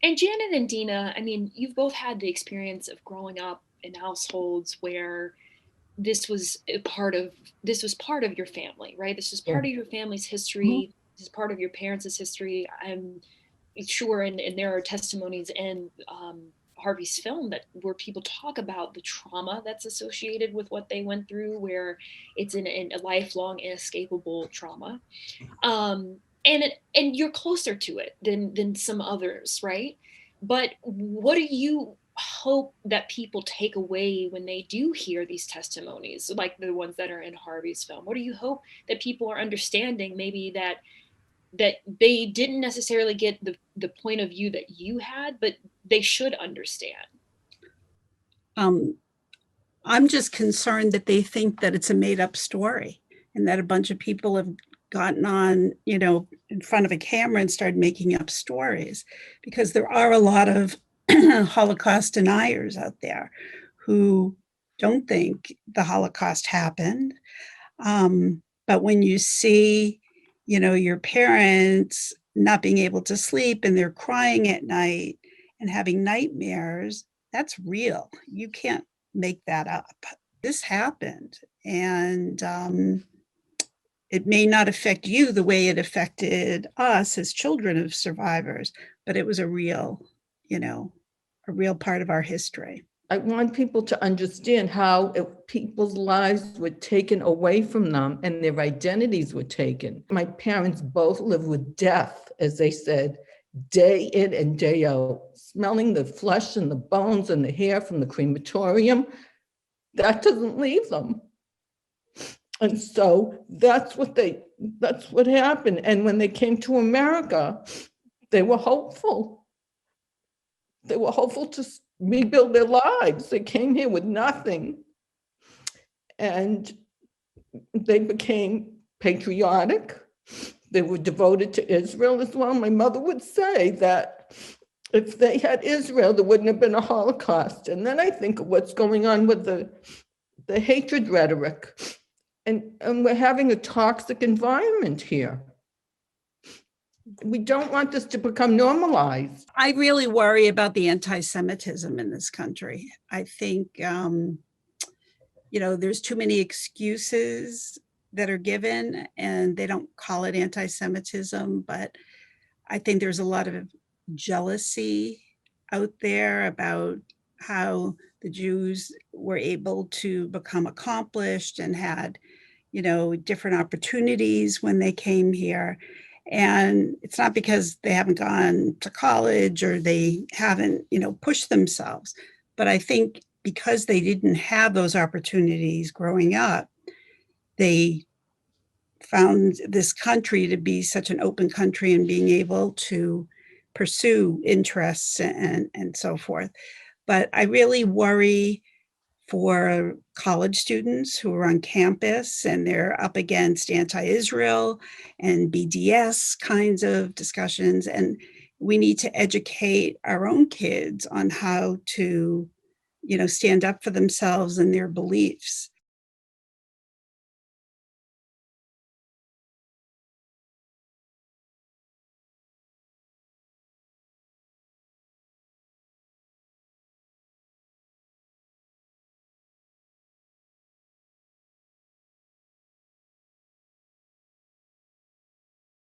And Janet and Dina, I mean, you've both had the experience of growing up in households where this was a part of this was part of your family, right? This is Yeah. part of your family's Mhm. history. This is part of your parents' history. I'm sure, and there are testimonies in Harvey's film that where people talk about the trauma that's associated with what they went through, where it's in a lifelong inescapable trauma. And you're closer to it than some others, right? But what do you hope that people take away when they do hear these testimonies, like the ones that are in Harvey's film? What do you hope that people are understanding, maybe that they didn't necessarily get the point of view that you had, but they should understand? Um, I'm just concerned that they think that it's a made up story and that a bunch of people have gotten on, in front of a camera and started making up stories, because there are a lot of Holocaust deniers out there who don't think the Holocaust happened. But when you see, your parents not being able to sleep and they're crying at night and having nightmares, that's real. You can't make that up. This happened. And it may not affect you the way it affected us as children of survivors, but it was a real part of our history. I want people to understand how people's lives were taken away from them and their identities were taken. My parents both lived with death, as they said, day in and day out, smelling the flesh and the bones and the hair from the crematorium. That doesn't leave them. And so that's what happened. And when they came to America, they were hopeful. They were hopeful to rebuild their lives. They came here with nothing. And they became patriotic. They were devoted to Israel as well. My mother would say that if they had Israel, there wouldn't have been a Holocaust. And then I think of what's going on with the hatred rhetoric. And we're having a toxic environment here. We don't want this to become normalized. I really worry about the anti-Semitism in this country. I think, there's too many excuses that are given and they don't call it anti-Semitism, but I think there's a lot of jealousy out there about how the Jews were able to become accomplished and had, different opportunities when they came here. And it's not because they haven't gone to college or they haven't, pushed themselves, but I think because they didn't have those opportunities growing up, they found this country to be such an open country and being able to pursue interests and so forth. But I really worry for college students who are on campus and they're up against anti-Israel and BDS kinds of discussions. And we need to educate our own kids on how to, stand up for themselves and their beliefs.